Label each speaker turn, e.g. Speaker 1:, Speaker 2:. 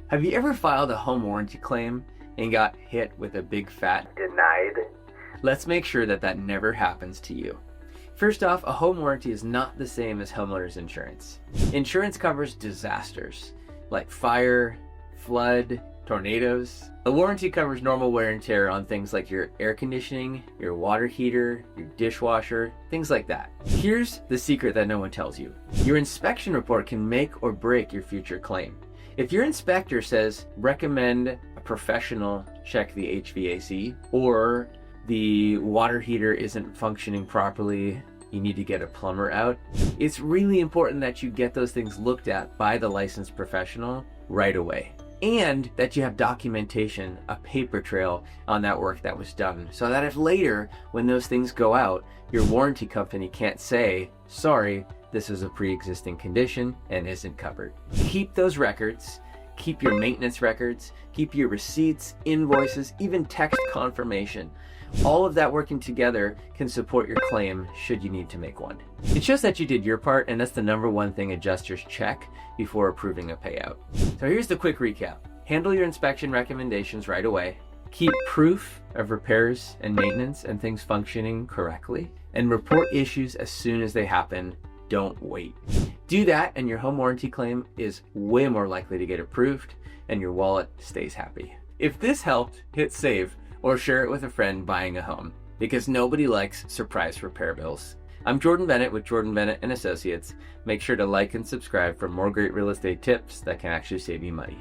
Speaker 1: Have you ever filed a home warranty claim and got hit with a big fat denied? Let's make sure that that never happens to you. First off, a home warranty is not the same as homeowners insurance. Insurance covers disasters like fire, flood, tornadoes. A warranty covers normal wear and tear on things like your air conditioning, your water heater, your dishwasher, things like that. Here's the secret that no one tells you. Your inspection report can make or break your future claim. If your inspector says, recommend a professional check the HVAC, or the water heater isn't functioning properly, you need to get a plumber out, it's really important that you get those things looked at by the licensed professional right away. And that you have documentation, a paper trail on that work that was done, so that if later, when those things go out, your warranty company can't say, sorry, this is a pre-existing condition and isn't covered. Keep those records, keep your maintenance records, keep your receipts, invoices, even text confirmation. All of that working together can support your claim should you need to make one. It shows that you did your part, and that's the number one thing adjusters check before approving a payout. So here's the quick recap. Handle your inspection recommendations right away. Keep proof of repairs and maintenance and things functioning correctly. And report issues as soon as they happen. Don't wait. Do that and your home warranty claim is way more likely to get approved and your wallet stays happy. If this helped, hit save or share it with a friend buying a home, because nobody likes surprise repair bills. I'm Jordan Bennett with Jordan Bennett Associates. Make sure to like and subscribe for more great real estate tips that can actually save you money.